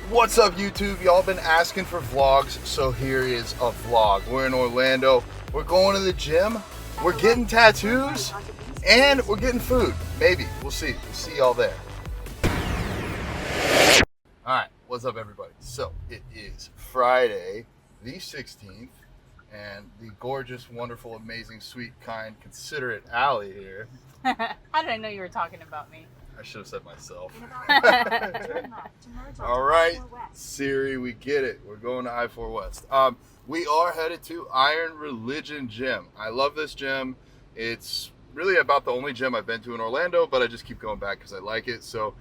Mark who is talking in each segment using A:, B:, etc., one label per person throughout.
A: What's up, YouTube? Y'all been asking for vlogs, so here is a vlog. We're in Orlando. We're going to the gym. We're getting tattoos, and we're getting food. Maybe. We'll see. We'll see y'all there. All right. What's up, everybody? So it is Friday, the 16th, and the gorgeous, wonderful, amazing, sweet, kind, considerate Allie here.
B: How did I know you were talking about me?
A: I should have said myself. All right, Siri, we get it. We're going to I-4 West. We are headed to Iron Religion Gym. I love this gym. It's really about the only gym I've been to in Orlando, but I just keep going back because I like it. So,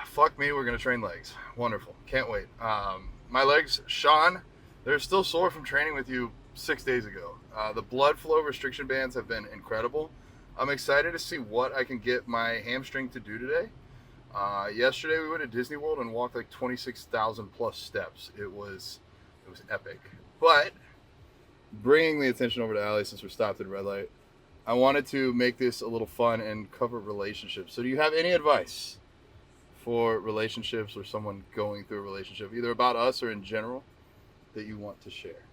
A: fuck me, we're going to train legs. Wonderful. Can't wait. My legs, Sean, they're still sore from training with you 6 days ago. The blood flow restriction bands have been incredible. I'm excited to see what I can get my hamstring to do today. Yesterday we went to Disney World and walked like 26,000 plus steps. It was epic. But bringing the attention over to Allie since we're stopped at red light, I wanted to make this a little fun and cover relationships. So do you have any advice for relationships or someone going through a relationship, either about us or in general, that you want to share?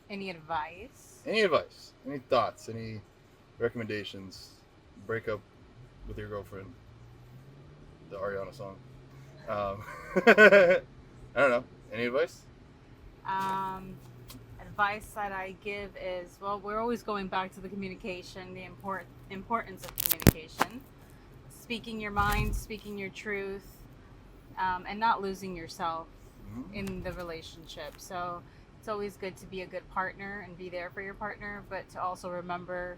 B: Any advice?
A: Any advice? Any thoughts? Any recommendations? Break up with your girlfriend. The Ariana song. I don't know. Any advice?
B: Advice that I give is, well, we're always going back to the communication, the importance of communication. Speaking your mind, speaking your truth, and not losing yourself in the relationship. So it's always good to be a good partner and be there for your partner, but to also remember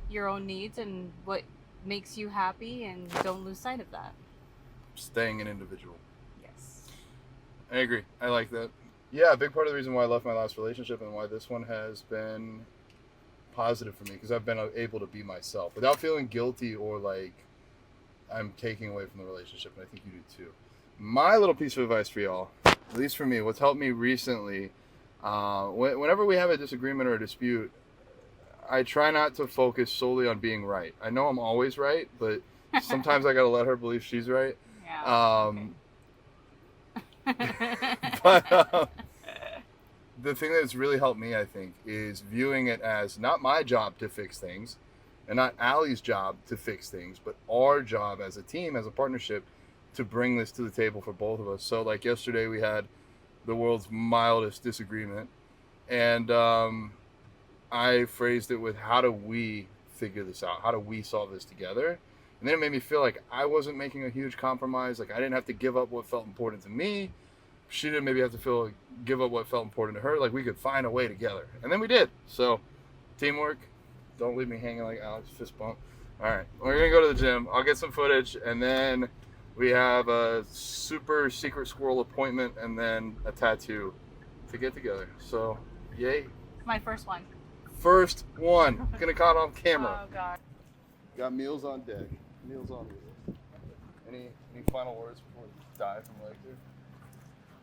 B: your own needs and what makes you happy, and don't lose sight of that.
A: Staying an individual.
B: Yes.
A: I agree. I like that. Yeah, a big part of the reason why I left my last relationship and why this one has been positive for me, because I've been able to be myself without feeling guilty or like I'm taking away from the relationship, and I think you do too. My little piece of advice for y'all, at least for me, what's helped me recently, whenever we have a disagreement or a dispute, I try not to focus solely on being right. I know I'm always right, but sometimes I gotta let her believe she's right.
B: Yeah.
A: But the thing that's really helped me, I think, is viewing it as not my job to fix things, and not Allie's job to fix things, but our job as a team, as a partnership, to bring this to the table for both of us. So, like yesterday, we had the world's mildest disagreement, and I phrased it with, how do we figure this out? How do we solve this together? And then it made me feel like I wasn't making a huge compromise. Like I didn't have to give up what felt important to me. She didn't maybe have to give up what felt important to her. Like we could find a way together. And then we did. So teamwork. Don't leave me hanging like Alex. Fist bump. All right. We're going to go to the gym. I'll get some footage. And then we have a super secret squirrel appointment and then a tattoo to get together. So yay.
B: My first one.
A: First one. Gonna caught on camera.
B: Oh, God.
A: Got meals on deck. Meals on wheels. Any final words before we dive from leg here?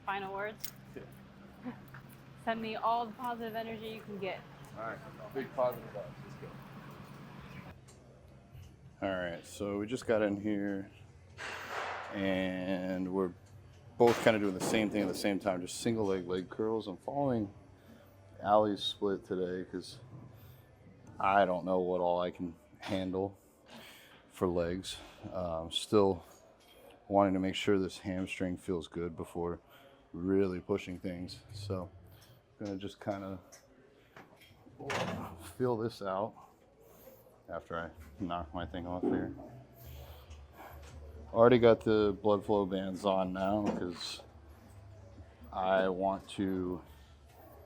B: Final words?
A: Yeah.
B: Send me all the positive energy you can get.
A: All right. Big positive vibes. Let's go. All right. So we just got in here, and we're both kind of doing the same thing at the same time, just single leg curls. I'm following Allie's split today because I don't know what all I can handle for legs. Still wanting to make sure this hamstring feels good before really pushing things. So I'm gonna just kind of feel this out after I knock my thing off here. Already got the blood flow bands on now because I want to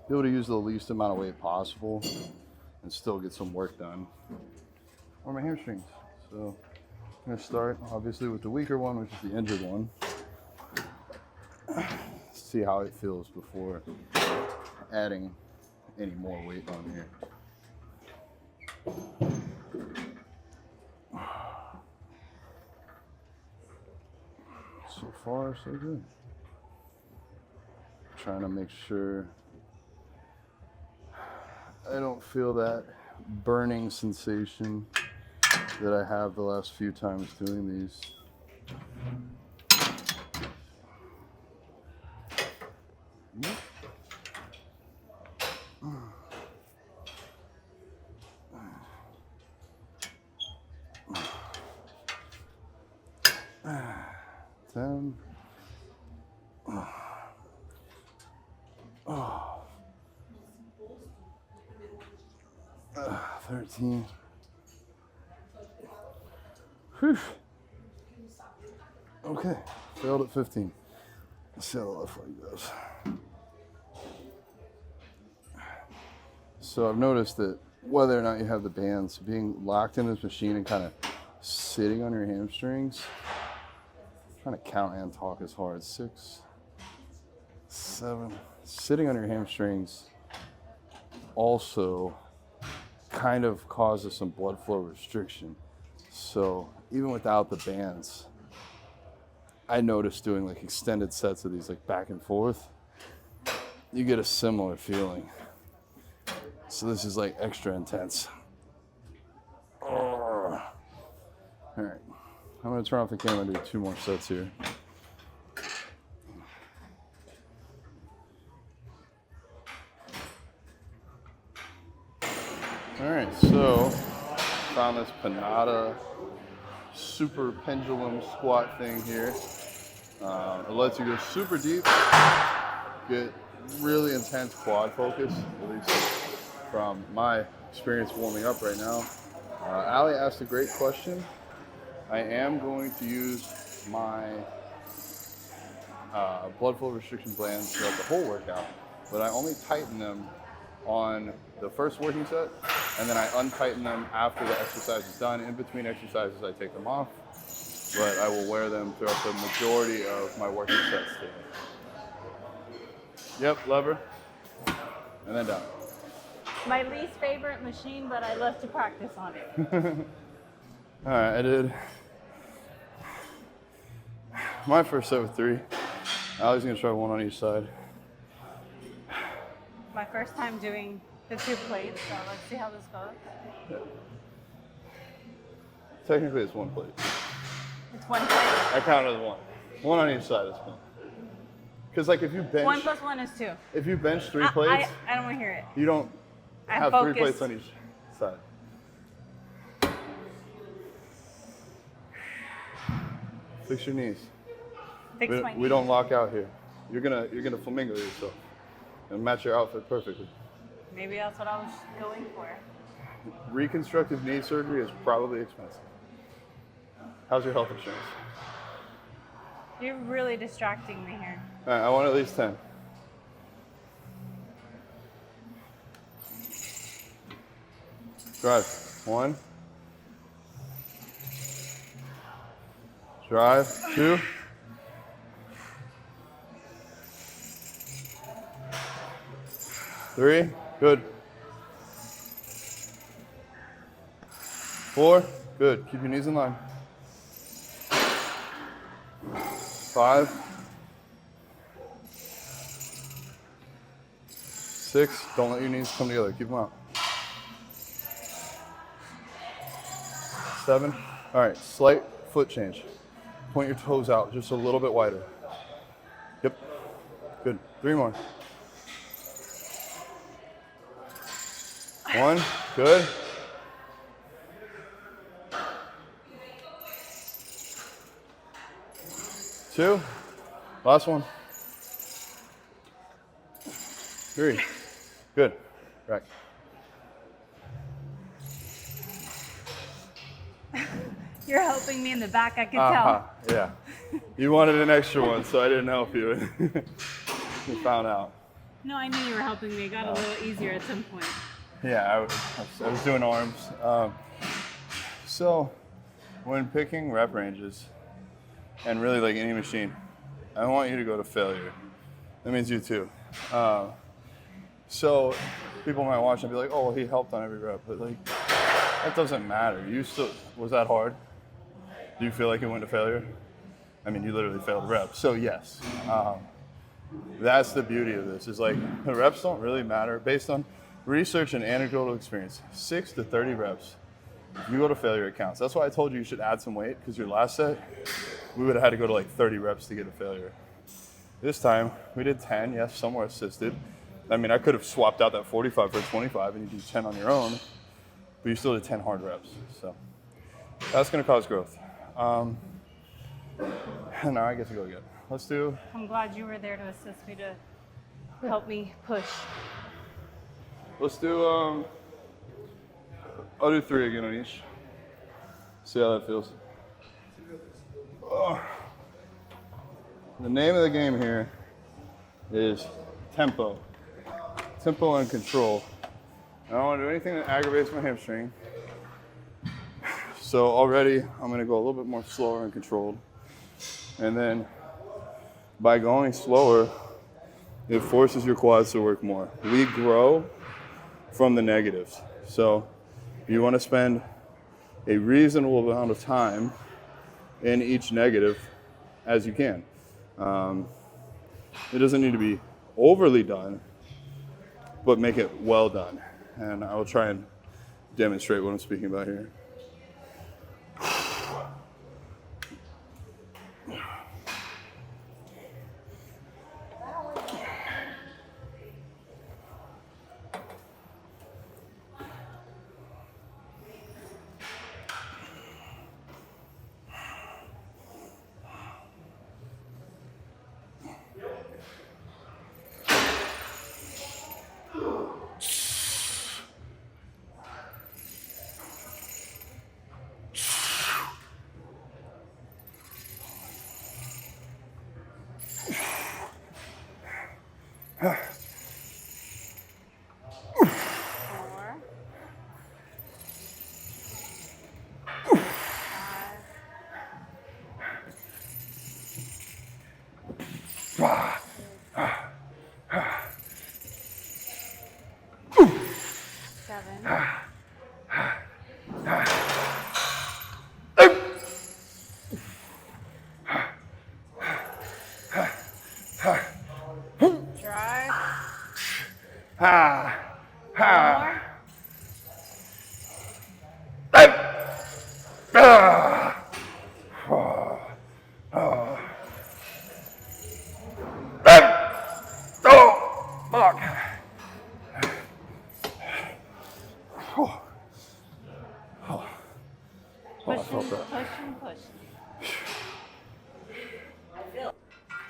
A: be able to use the least amount of weight possible and still get some work done on my hamstrings. So I'm going to start obviously with the weaker one, which is the injured one. See how it feels before adding any more weight on here. So far, so good. Trying to make sure I don't feel that burning sensation that I have the last few times doing these. 10. Oh. 13. Whew. Okay, failed at 15. Let's see how the left leg goes. So I've noticed that whether or not you have the bands, being locked in this machine and kind of sitting on your hamstrings, trying to count and talk is hard. 6, 7. Sitting on your hamstrings also kind of causes some blood flow restriction. So even without the bands, I noticed doing like extended sets of these like back and forth, you get a similar feeling. So this is like extra intense. All right, I'm gonna turn off the camera and do 2 more sets here. All right, so found this Panada super pendulum squat thing here. It lets you go super deep, get really intense quad focus, at least from my experience warming up right now. Ali asked a great question. I am going to use my blood flow restriction bands throughout the whole workout, but I only tighten them on the first working set, and then I untighten them after the exercise is done. In between exercises, I take them off, but I will wear them throughout the majority of my working sets today. Yep, lever, and then down.
B: My least favorite machine, but I love to practice on it.
A: All right, I did my first set with 3. Ali's gonna try 1 on each side.
B: My first time doing the 2 plates, so let's see how this goes.
A: Yeah. Technically, it's 1 plate.
B: It's 1 plate?
A: I count it as 1. 1 on each side is fine. Because like if you bench...
B: 1 plus 1 is 2.
A: If you bench 3 plates...
B: I don't want to hear it.
A: You don't have 3 plates on each side. Fix your knees. We don't lock out here. You're gonna flamingo yourself and match your outfit perfectly.
B: Maybe that's what I was going for.
A: Reconstructive knee surgery is probably expensive. How's your health insurance?
B: You're really distracting me here.
A: All right, I want at least 10. Drive. 1. Drive. 2. 3. Good. 4. Good. Keep your knees in line. 5. 6. Don't let your knees come together. Keep them out. 7. All right, slight foot change. Point your toes out just a little bit wider. Yep. Good. 3 more. 1. Good. 2. Last one. 3. Good. Right.
B: You're helping me in the back, I can tell.
A: Yeah. You wanted an extra one, so I didn't help you. You found out.
B: No, I knew you were helping me. It got a little easier at some point.
A: Yeah, I was doing arms. So when picking rep ranges, and really like any machine, I want you to go to failure. That means you too. So people might watch and be like, oh, well, he helped on every rep, but like, that doesn't matter. Was that hard? Do you feel like it went to failure? I mean, you literally failed reps, so yes. That's the beauty of this, is like, the reps don't really matter. Based on research and anecdotal experience, 6 to 30 reps, if you go to failure, it counts. That's why I told you should add some weight, because your last set, we would have had to go to like 30 reps to get a failure. This time, we did 10, yes, some were assisted. I mean, I could have swapped out that 45 for a 25 and you do 10 on your own, but you still did 10 hard reps. So that's gonna cause growth. Now I get to go again. Let's do.
B: I'm glad you were there to assist me to help me push.
A: Let's do. I'll do 3 again on each. See how that feels. Oh. The name of the game here is tempo. Tempo and control. I don't want to do anything that aggravates my hamstring. So already I'm going to go a little bit more slower and controlled. And then by going slower, it forces your quads to work more. We grow from the negatives. So you want to spend a reasonable amount of time in each negative as you can. It doesn't need to be overly done, but make it well done. And I will try and demonstrate what I'm speaking about here.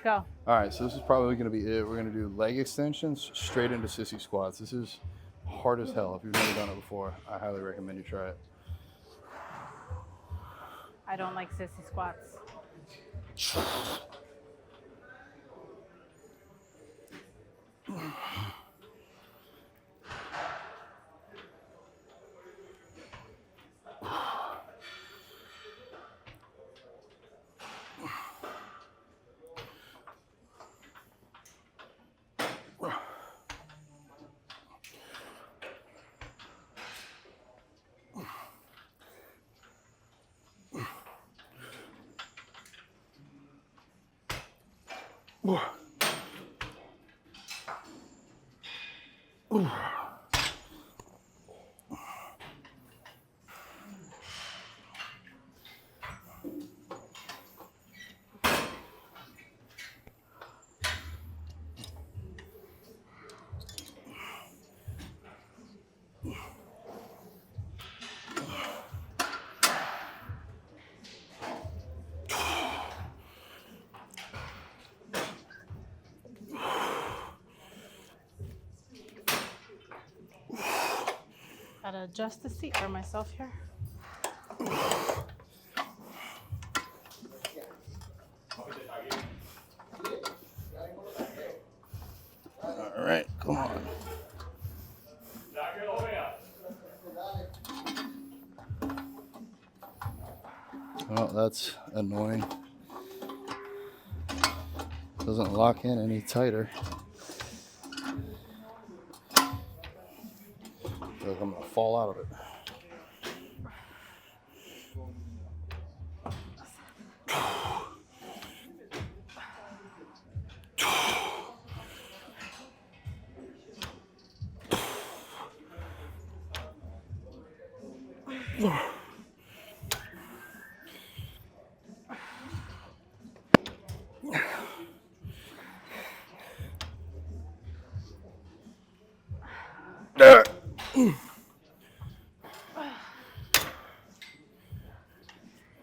B: Go.
A: All right, so this is probably going to be it. We're going to do leg extensions straight into sissy squats. This is hard as hell. If you've never done it before, I highly recommend you try it.
B: I don't like sissy squats. Gotta adjust the seat for myself here.
A: All right, come on. Well, that's annoying. Doesn't lock in any tighter. I feel like I'm gonna fall out of it.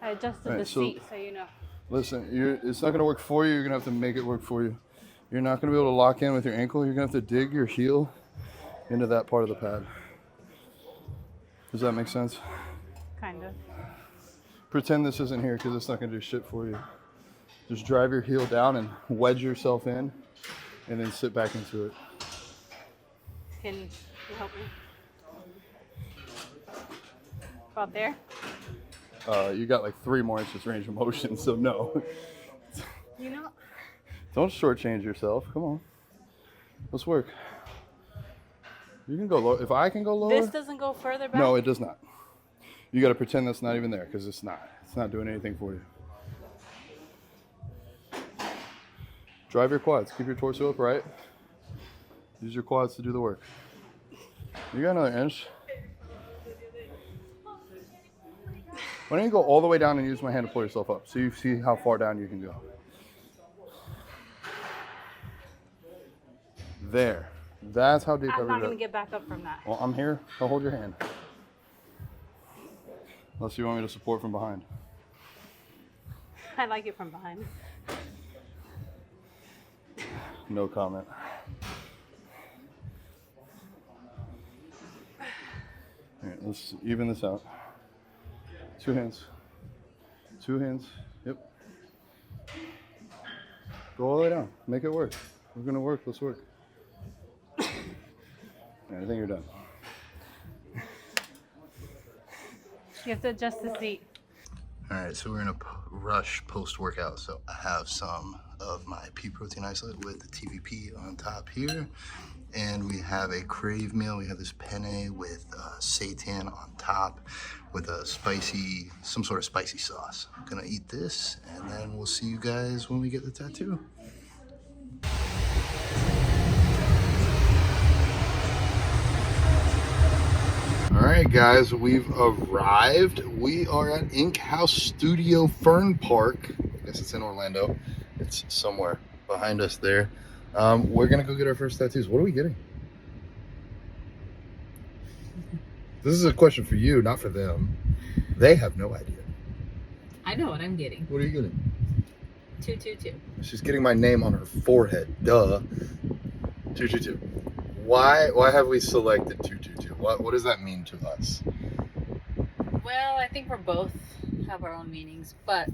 B: I adjusted the seat so you know.
A: Listen, it's not going to work for you. You're going to have to make it work for you. You're not going to be able to lock in with your ankle. You're going to have to dig your heel into that part of the pad. Does that make sense?
B: Kind of.
A: Pretend this isn't here because it's not going to do shit for you. Just drive your heel down and wedge yourself in and then sit back into it.
B: Can you help me? About there?
A: You got like 3 more inches range of motion, so no.
B: You know?
A: Don't shortchange yourself. Come on. Let's work. You can go low. If I can go lower.
B: This doesn't go further back?
A: No, it does not. You got to pretend that's not even there because it's not. It's not doing anything for you. Drive your quads. Keep your torso upright. Use your quads to do the work. You got another inch. Why don't you go all the way down and use my hand to pull yourself up so you see how far down you can go. There. That's how deep
B: I'm not going to get back up from that.
A: Well, I'm here. I'll hold your hand. Unless you want me to support from behind.
B: I like it from behind.
A: No comment. All right, let's even this out. 2 hands. 2 hands. Yep. Go all the way down. Make it work. We're going to work. Let's work. All right, I think you're done.
B: You have to adjust the seat.
A: All right, so we're in a rush post-workout. So I have some of my pea protein isolate with the TVP on top here. And we have a crave meal. We have this penne with seitan on top with a spicy, some sort of spicy sauce. I'm gonna eat this and then we'll see you guys when we get the tattoo. All right, guys, we've arrived. We are at Ink House Studio Fern Park. I guess it's in Orlando. It's somewhere behind us there. We're gonna go get our first tattoos. What are we getting? This is a question for you, not for them. They have no idea.
C: I know what I'm getting.
A: What are you getting?
C: 222.
A: She's getting my name on her forehead. Duh. 222. Why have we selected 222? What does that mean to us?
C: Well, I think we both have our own meanings, but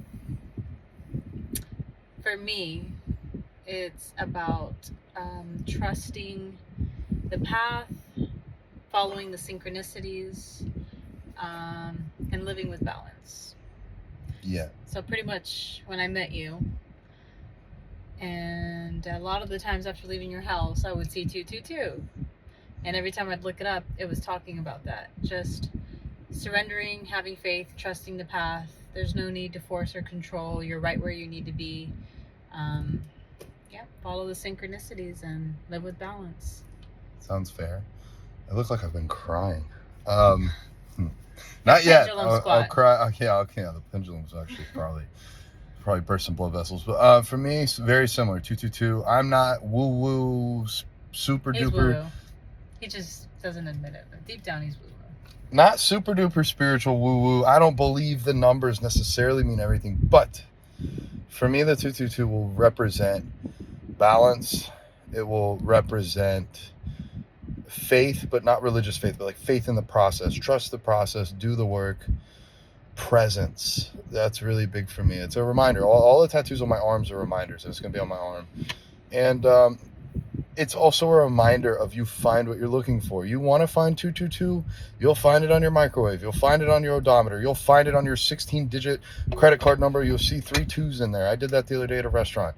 C: for me, it's about trusting the path, following the synchronicities, and living with balance.
A: Yeah.
C: So pretty much when I met you, and a lot of the times after leaving your house, I would see 222. And every time I'd look it up, it was talking about that. Just surrendering, having faith, trusting the path. There's no need to force or control. You're right where you need to be. Yeah, follow the synchronicities and live with balance.
A: Sounds fair. I look like I've been crying. Not yet. I'll cry. Okay, the pendulum's actually probably burst some blood vessels. But for me, it's very similar. 222. I'm not woo-woo, super
C: He's
A: duper.
C: woo-woo. He just doesn't admit it. But deep down, he's woo-woo.
A: Not super duper spiritual woo-woo. I don't believe the numbers necessarily mean everything. But for me, the 222 will represent balance. It will represent faith, but not religious faith, but like faith in the process. Trust the process, do the work. Presence. That's really big for me. It's a reminder. All the tattoos on my arms are reminders. It's going to be on my arm. And it's also a reminder of you find what you're looking for. You want to find 222, you'll find it on your microwave. You'll find it on your odometer. You'll find it on your 16-digit credit card number. You'll see 3 2s in there. I did that the other day at a restaurant.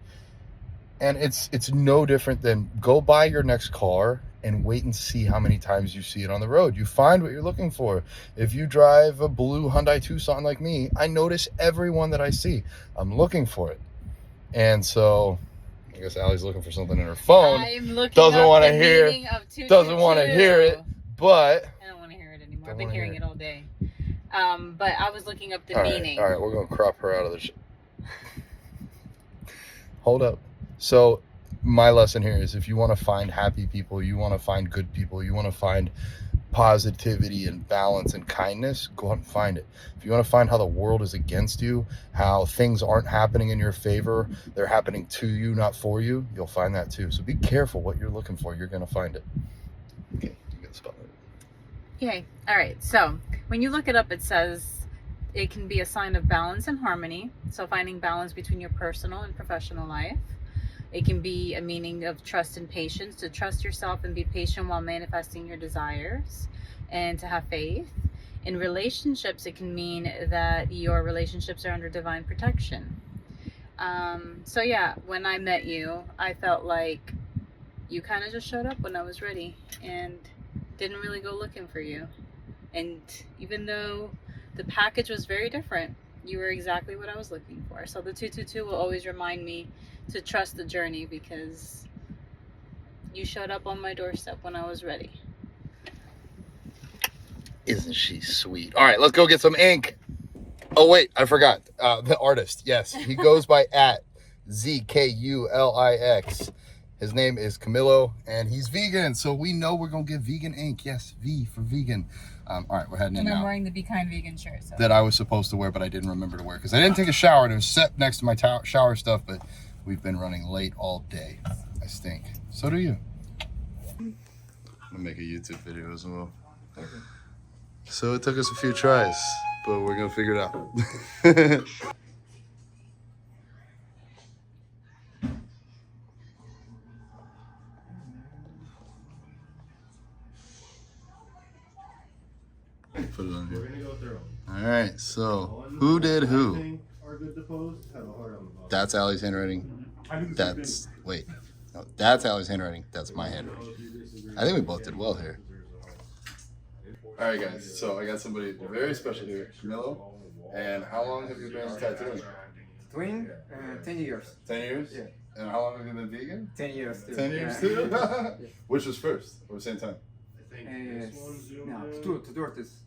A: And it's no different than go buy your next car and wait and see how many times you see it on the road. You find what you're looking for. If you drive a blue Hyundai Tucson like me, I notice every one that I see. I'm looking for it. And so I guess Allie's looking for something in her phone. Doesn't want to hear it. Doesn't want to hear it, but
C: I don't want to hear it anymore. I've been hearing it all day. But I was looking up the meaning.
A: All right, we're going to crop her out of the Hold up. So my lesson here is if you want to find happy people, you want to find good people, you want to find positivity and balance and kindness, go out and find it. If you want to find how the world is against you, how things aren't happening in your favor, they're happening to you, not for you, you'll find that too. So be careful what you're looking for. You're going to find it. Okay, you get the spotlight.
C: Okay, all right. So when you look it up, it says it can be a sign of balance and harmony. So finding balance between your personal and professional life. It can be a meaning of trust and patience, to trust yourself and be patient while manifesting your desires, and to have faith. In relationships, it can mean that your relationships are under divine protection. So yeah, when I met you, I felt like you kind of just showed up when I was ready and didn't really go looking for you. And even though the package was very different, you were exactly what I was looking for. So the 222 will always remind me to trust the journey, because you showed up on my doorstep when I was ready.
A: Isn't she sweet? All right, let's go get some ink. Oh wait, I forgot. The artist, yes, he goes by @ZKULIX. His name is Camilo, and he's vegan, so we know we're gonna get vegan ink. Yes, V for vegan. All right, we're heading in now.
C: And I'm wearing the Be Kind vegan shirt. So.
A: That I was supposed to wear, but I didn't remember to wear because I didn't take a shower, and it was set next to my shower stuff. But we've been running late all day. I stink. So do you. I'm gonna make a YouTube video as well. So it took us a few tries, but we're gonna figure it out. Put it on here.
D: We're gonna go through them.
A: All right, so who did who?
D: Are good to pose. Have a heart on the bottom.
A: That's Allie's handwriting. That's, wait, no, that's Allie's handwriting. That's my handwriting. I think we both did well here. All right, guys, so I got somebody very special here, Camilo. And how long have you been tattooing?
E: Doing 10 years.
A: 10 years?
E: Yeah.
A: And how long have you been vegan?
E: 10 years too.
A: 10 years
E: Yeah.
A: too? Which was first, or the same time?
E: No, to do it is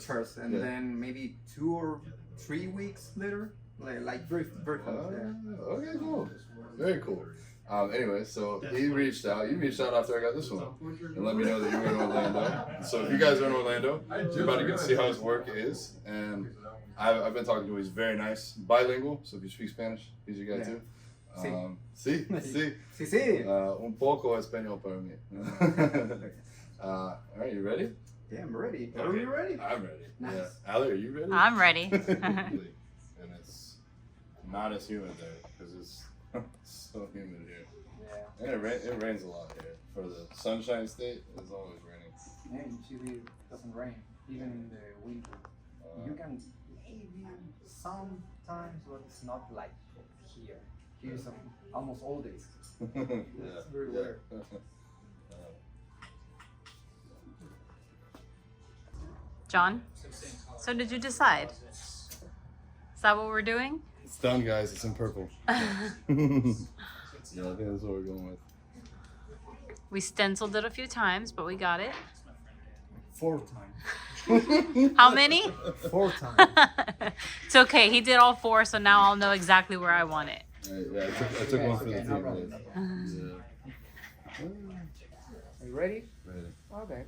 E: first, and
A: Yeah.
E: then maybe 2 or 3 weeks later, like very close. Yeah.
A: Okay, cool. Very cool. Anyway, so he reached out. You reached out after I got this one and let me know that you were in Orlando. So if you guys are in Orlando, you're about to get to see how his work is. And I've been talking to him. He's very nice. Bilingual, so if you speak Spanish, he's your guy too. Sí.
E: Sí.
A: Un poco español para mí. All right, you ready?
E: Yeah, I'm ready.
A: Okay.
E: Are you ready?
A: I'm ready.
E: Nice.
A: Yeah. Allie, are you ready?
B: I'm ready.
A: And it's not as humid there because it's so humid here.
E: Yeah.
A: And it rains a lot here. For the sunshine state, it's always raining.
E: Yeah, in Chile it doesn't rain, even in the winter. You can maybe sometimes, but it's not like here. Here's almost all days. It's very rare.
B: John, so did you decide? Is that what we're doing?
A: It's done, guys. It's in purple. Yeah, I think that's what we're going with.
B: We stenciled it a few times, but we got it.
E: 4 times.
B: How many?
E: 4 times.
B: It's okay. He did all 4, so now I'll know exactly where I want it.
A: Right, yeah, I took one for the
E: Okay, no
A: team.
E: problem.
A: Yeah.
E: Are you ready?
A: Ready.
E: Okay.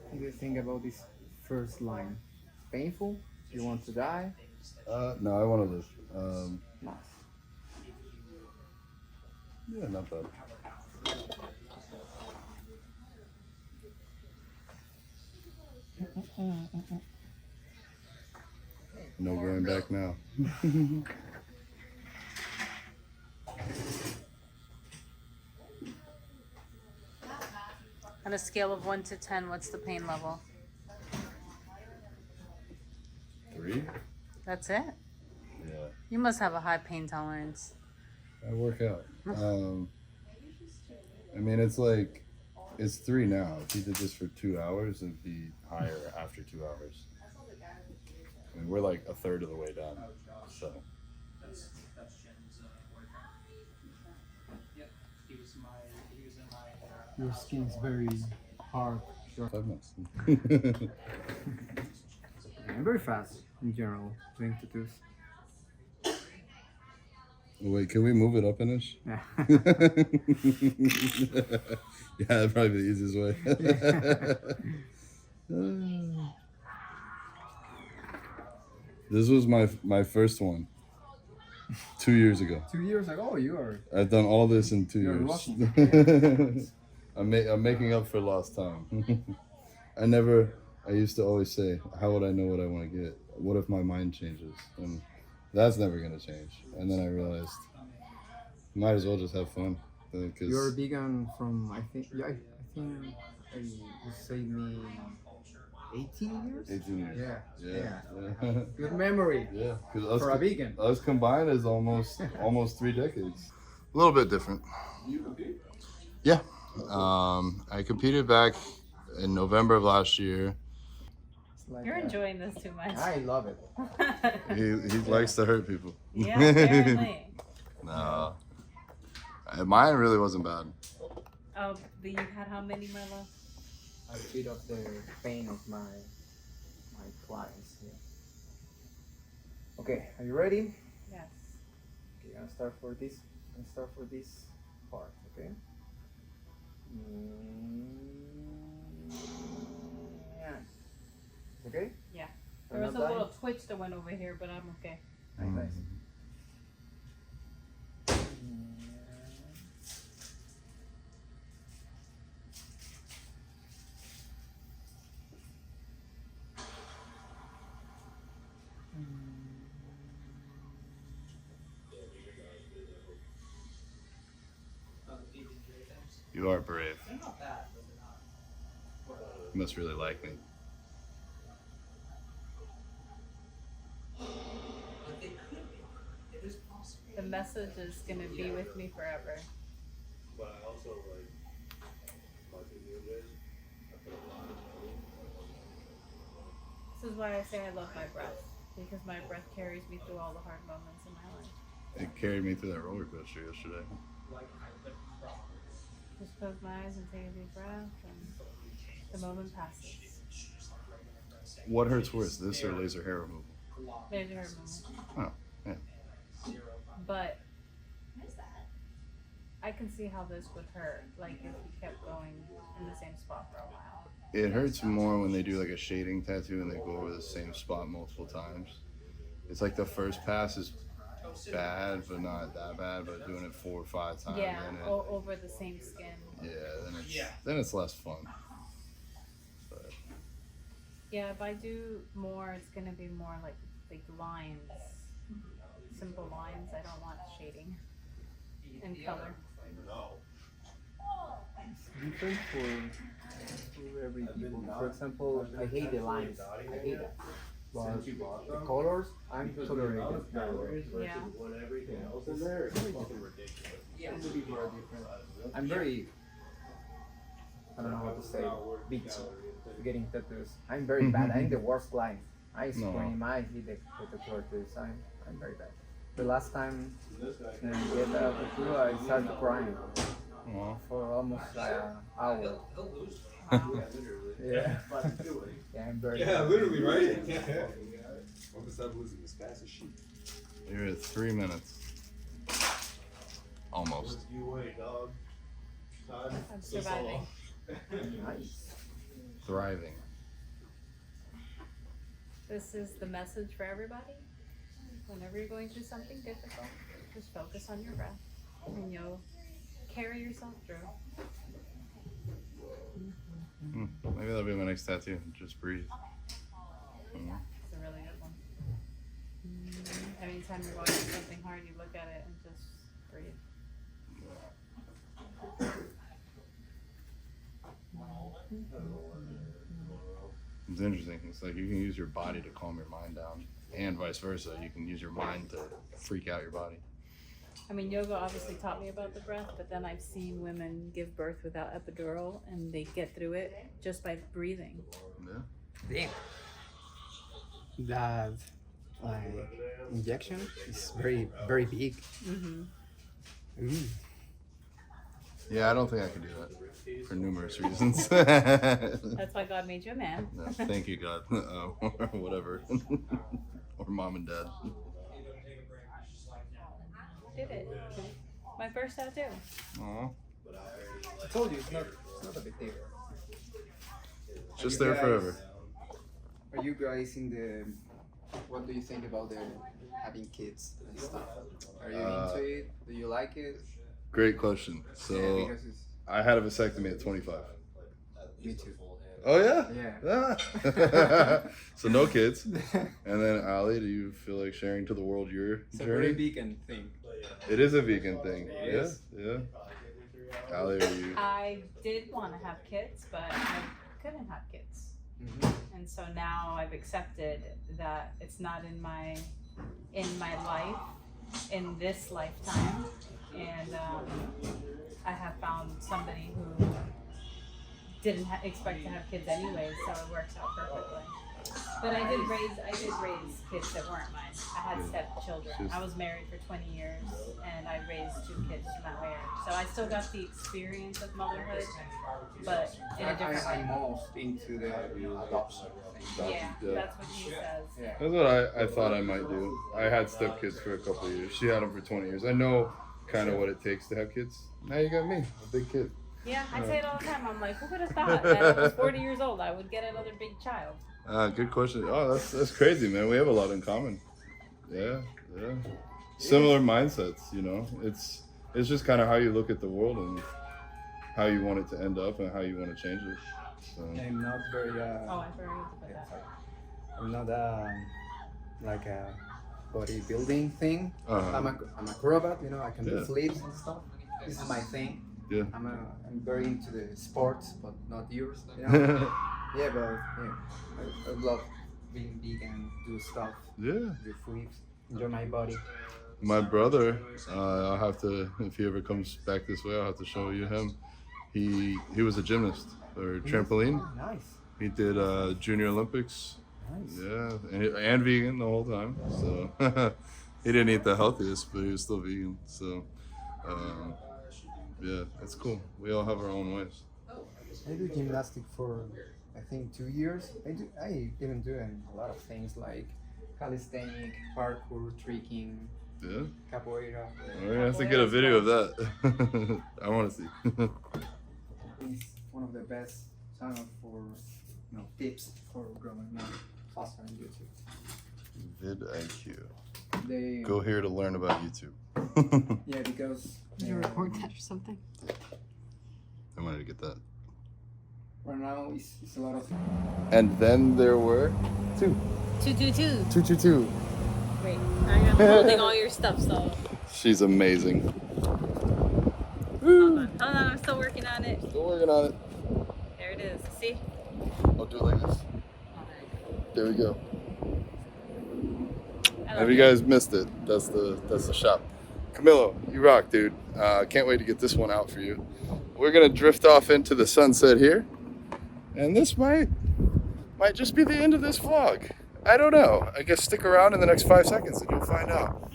E: What do you think about this first line? It's painful? You want to die?
A: No, I want to live.
E: Nice.
A: Yeah, not bad. No going back now.
B: On a scale of 1 to 10, what's the pain level?
A: 3?
B: That's it?
A: Yeah.
B: You must have a high pain tolerance.
A: I work out. I mean, it's like, it's 3 now. If you did this for 2 hours, it'd be higher after 2 hours. I mean, we're like a third of the way done, so.
E: Your skin is very hard.
A: 5 months.
E: And very fast in general, doing tattoos.
A: Wait, can we move it up an inch?
E: Yeah.
A: Yeah, that'd probably be the easiest way. This was my first one 2 years ago.
E: 2 years ago, you are.
A: I've done all this in 2
E: You're
A: years.
E: lucky.
A: I'm making up for lost time. I used to always say, how would I know what I want to get? What if my mind changes? And that's never going to change. And then I realized, might as well just have fun.
E: You're vegan from, I think you saved me 18 years?
A: 18 years.
E: Yeah. Good memory.
A: Yeah.
E: For a vegan.
A: Us combined is almost 3 decades. A little bit different.
D: You compete?
A: Yeah. I competed back in November of last year.
E: Like,
B: You're enjoying this too much.
E: I love it.
A: He likes to hurt people.
B: Yeah, apparently.
A: No. Mine really wasn't bad.
B: Oh, but you had how many, my love?
E: I feed off the pain of my clients. Yeah. Okay, are you ready?
B: Yes.
E: Okay, I'm gonna start for this part. Okay. Yeah. Okay.
B: Yeah.
E: I'm
B: There was
E: not
B: a
E: dying?
B: little twitch that went over here, but I'm okay.
E: Nice.
A: You are brave. You must really like me.
B: The message is gonna be with me forever.
D: But I also like watching you guys. I put a lot of money.
B: This is why I say I love my breath, because my breath carries me through all the hard moments in my life.
A: It carried me through that roller coaster yesterday.
B: Just close my eyes and take a deep breath, and the moment passes.
A: What hurts worse, this or laser hair removal?
B: Laser hair moment.
A: Oh, yeah.
B: But I can see how this would hurt, like if you kept going in the same spot for a while.
A: It hurts more when they do like a shading tattoo and they go over the same spot multiple times. It's like the first pass is bad, but not that bad, but doing it 4 or 5 times.
B: Yeah,
A: then
B: over the same skin.
A: then it's less fun. But
B: Yeah, if I do more, it's gonna be more like lines, simple lines. I don't want shading and color.
E: Different for every people. For example, I hate the lines. I hate that. But the colors, I'm tolerated.
B: Yeah.
D: When everything else is there, it's fucking ridiculous.
E: Some people are different. I'm very, I don't know how to say, bitchy getting tattoos. I'm very bad. I'm the worst client. I scream, I hit the tattoos. I'm very bad. The last time I get a tattoo, I started crying for almost an hour. Yeah. Yeah, I'm very bad.
D: literally, right? Yeah. What was that losing as fast as sheep?
A: you're at 3 minutes. Almost.
D: You wait, dog. Time.
B: I'm surviving.
E: Nice.
A: Thriving.
B: This is the message for everybody. Whenever you're going through something difficult, just focus on your breath, and you'll carry yourself through.
A: Maybe that'll be my next tattoo. Just breathe.
B: It's a really good one. Anytime you're going through something hard, you look at it and just breathe.
A: It's interesting. It's like you can use your body to calm your mind down, and vice versa. You can use your mind to freak out your body.
B: I mean, yoga obviously taught me about the breath, but then I've seen women give birth without epidural, and they get through it just by breathing.
A: Yeah.
E: Damn. That injection is very, very big.
A: Yeah, I don't think I can do that for numerous reasons.
B: That's why God made you a man.
A: No, thank you, God. Or whatever. Or mom and dad.
C: did it. My first tattoo.
A: Aw.
E: I told you, it's not a big deal.
A: Just
E: Are you
A: there forever.
E: Are you guys in the? What do you think about the having kids and stuff? Are you into it? Do you like it?
A: Great question.
E: Yeah,
A: So
E: because it's
A: I had a vasectomy at 25.
E: me too.
A: Oh yeah?
E: Yeah.
A: Ah. So no kids. And then Ali, do you feel like sharing to the world your
E: It's a very
A: journey?
E: vegan thing.
A: It is a vegan thing.
E: It
A: Yeah,
E: is.
A: yeah. Ali, are you?
B: I did want to have kids, but I couldn't have kids.
E: Mm-hmm.
B: And so now I've accepted that it's not in my life in this lifetime, and I have found somebody who didn't expect to have kids anyway, so it works out perfectly. But I did raise kids that weren't mine. I had stepchildren. I was married for 20 years, and I raised 2 kids from that marriage. So I still got the experience of motherhood, but in a different
E: I'm
B: way.
E: most into the adoption thing.
B: Yeah, that's what he says.
E: Yeah.
A: That's what I thought I might do. I had stepkids for a couple of years. She had them for 20 years. I know kind of what it takes to have kids. Now you got me, a big kid.
B: Yeah, I say it all the time. I'm like, who would have thought that I was 40 years old I would get another big child?
A: Good question. Oh, that's crazy, man. We have a lot in common. Yeah, yeah. Similar mindsets, you know. It's just kind of how you look at the world and how you want it to end up and how you want to change it. So.
E: I'm not very.
B: Oh, I forgot to put that.
E: I'm not like a bodybuilding thing.
A: Uh-huh.
E: I'm acrobat, you know. I can do
A: Yeah.
E: flips and stuff. This is my thing.
A: Yeah.
E: I'm very into the sports, but not yours. You know? Yeah, but yeah, I love being vegan, do stuff,
A: Yeah.
E: do flips, enjoy my body.
A: My brother, I'll have to, if he ever comes back this way, I'll have to show you him. He was a gymnast or trampoline.
E: Oh, nice,
A: He did Junior Olympics.
E: nice.
A: Yeah, and vegan the whole time. So he didn't eat the healthiest, but he was still vegan. So yeah, it's cool. We all have our own ways.
E: I do gymnastics for I think 2 years. I even do a lot of things like calisthenic, parkour, tricking,
A: Yeah.
E: capoeira.
A: We're gonna have to get a video of that. I want to see.
E: It's one of the best channels for tips for growing up faster on YouTube.
A: vidIQ.
E: They
A: Go here to learn about YouTube.
E: yeah, because
B: Did you record that or something?
A: I wanted to get that.
E: right now it's a lot of
A: And then there were 2.
B: 222.
A: 222.
B: Great. I'm holding all your stuff, so
A: She's amazing.
B: hold on. I'm still working on it.
A: Still working on it.
B: There it is. See?
A: I'll do it like this.
B: Oh,
A: There we go.
B: I love
A: Have you guys missed it? That's the shop. Camilo, you rock, dude. Can't wait to get this one out for you. We're gonna drift off into the sunset here, and this might just be the end of this vlog. I don't know. I guess stick around in the next 5 seconds and you'll find out.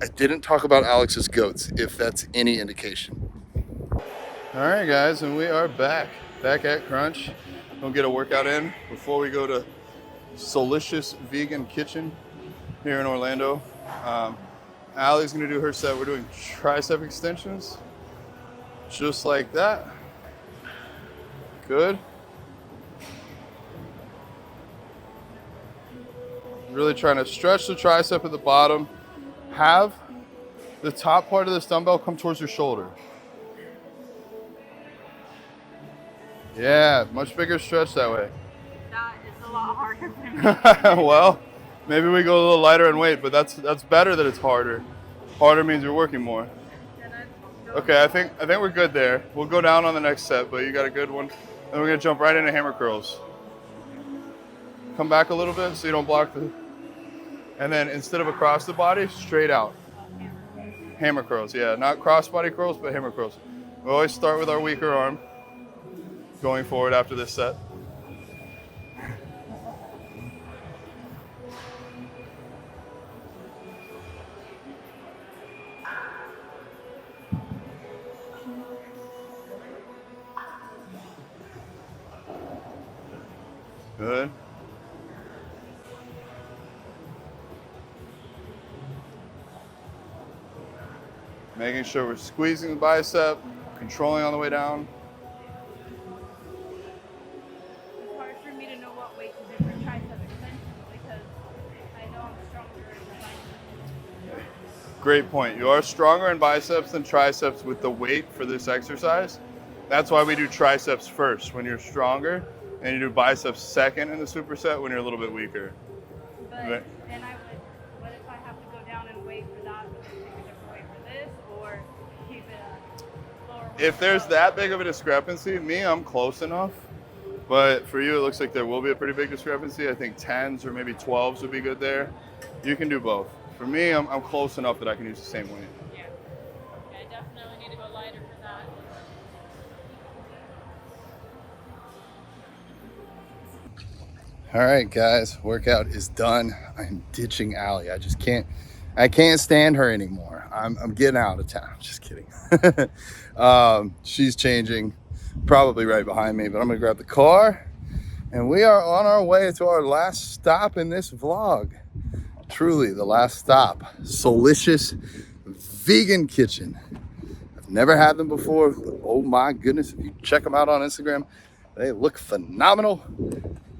A: I didn't talk about Alex's goats, if that's any indication. All right, guys, and we are back at Crunch. We'll get a workout in before we go to Soulicious Vegan Kitchen here in Orlando. Allie's gonna do her set. We're doing tricep extensions, just like that. Good. Really trying to stretch the tricep at the bottom. Have the top part of this dumbbell come towards your shoulder. Yeah, much bigger stretch that way.
B: That is a lot harder for me.
A: Well, maybe we go a little lighter in weight, but that's better that it's harder. Harder means you're working more. Okay, I think we're good there. We'll go down on the next set, but you got a good one. And we're gonna jump right into hammer curls. Come back a little bit so you don't block the. And then instead of across the body, straight out. Hammer curls, yeah, not cross body curls, but hammer curls. We always start with our weaker arm. Going forward after this set. Good. Making sure we're squeezing the bicep, controlling on the way down.
B: It's hard for me to know what weight to do for tricep extension because I know I'm stronger in the biceps.
A: Great point. You are stronger in biceps than triceps with the weight for this exercise. That's why we do triceps first when you're stronger, and you do biceps second in the superset when you're a little bit weaker.
B: But, and I would, what if I have to go down and weight for that, but then take a different weight for this, or keep it a lower weight?
A: If there's that big of a discrepancy, I'm close enough. But for you, it looks like there will be a pretty big discrepancy. I think 10s or maybe 12s would be good there. You can do both. For me, I'm close enough that I can use the same weight.
C: Yeah. I definitely need to go lighter for that.
A: All right, guys, workout is done. I'm ditching Allie. I can't stand her anymore. I'm getting out of town. Just kidding. She's changing, probably right behind me, but I'm gonna grab the car and we are on our way to our last stop in this vlog. Truly the last stop, Soulicious Vegan Kitchen. I've never had them before. Oh my goodness, if you check them out on Instagram, they look phenomenal.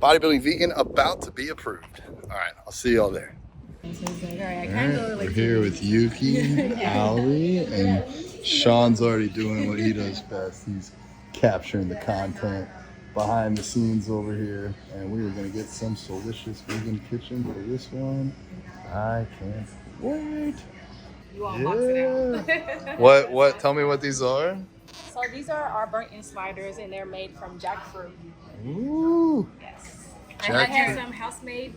A: Bodybuilding Vegan about to be approved. All right, I'll see y'all there.
B: All right,
A: We're here with Yuki, Allie, and Sean's already doing what he does best. He's capturing the content behind the scenes over here, and we are going to get some Soulicious Vegan Kitchen for this one. I can't wait.
F: You want to box it out.
A: What? Tell me what these are.
F: So these are our burnt-in sliders, and they're made from jackfruit.
A: Ooh.
F: Yes. And it has
A: Jackfruit.
F: some house-made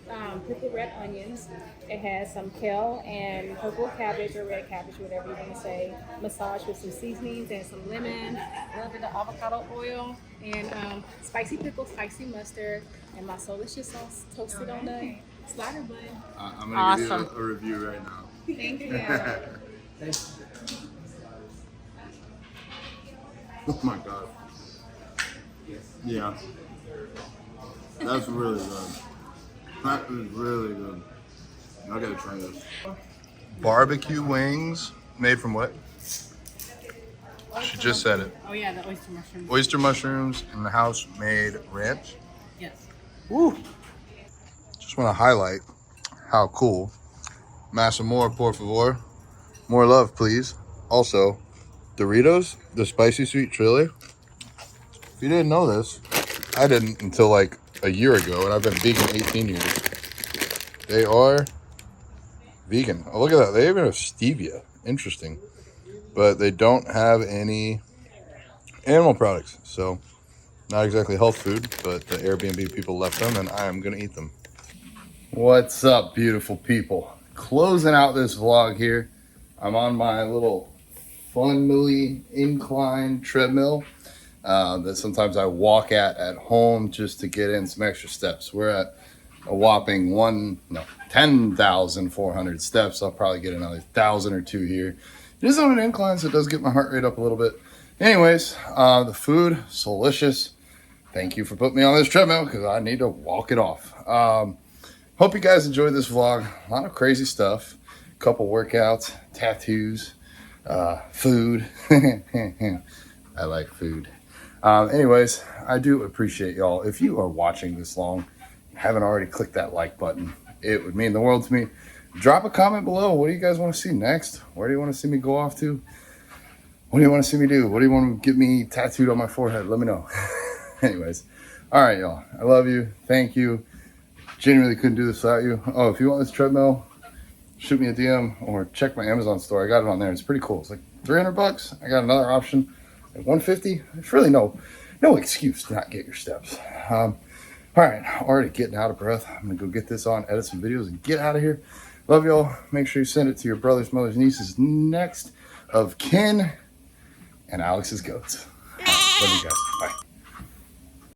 F: pickled red onions. It has some kale and purple cabbage or red cabbage, whatever you want to say. Massage with some seasonings and some lemon, a little bit of avocado oil, and spicy pickle, spicy mustard, and my Soulicious sauce toasted on the slider bun.
A: I'm going to give you a review right now.
F: Thank you.
A: Oh my god. Yeah. That's really good. That is really good. I gotta try this. Barbecue wings made from what? She just said it.
C: Oh yeah, the oyster mushrooms.
A: Oyster mushrooms and the house-made ranch.
C: Yes.
A: Woo! Just want to highlight how cool. Masa more, por favor. More love, please. Also, Doritos, the spicy sweet chili. If you didn't know this, I didn't until like a year ago, and I've been vegan 18 years. They are vegan. Oh, look at that. They even have stevia. Interesting. But they don't have any animal products. So, not exactly health food, but the Airbnb people left them, and I am going to eat them. What's up, beautiful people? Closing out this vlog here. I'm on my little funly incline treadmill that sometimes I walk at home just to get in some extra steps. We're at a whopping 10,400 steps. I'll probably get another 1,000 or two here. It is on an incline, so it does get my heart rate up a little bit. Anyways, the food, Soulicious. Thank you for putting me on this treadmill because I need to walk it off. Hope you guys enjoyed this vlog. A lot of crazy stuff. A couple workouts, tattoos, food. I like food. Anyways, I do appreciate y'all. If you are watching this long, haven't already clicked that like button, it would mean the world to me. Drop a comment below. What do you guys want to see next? Where do you want to see me go off to? What do you want to see me do? What do you want to get me tattooed on my forehead? Let me know. Anyways, all right, y'all. I love you. Thank you. Genuinely couldn't do this without you. Oh, if you want this treadmill, shoot me a DM or check my Amazon store. I got it on there. It's pretty cool. It's like $300. I got another option at $150. There's really no excuse to not get your steps. All right, already getting out of breath. I'm gonna go get this on, edit some videos, and get out of here. Love y'all. Make sure you send it to your brothers, mothers, nieces, next of kin, and Alex's goats. Love you guys. Bye.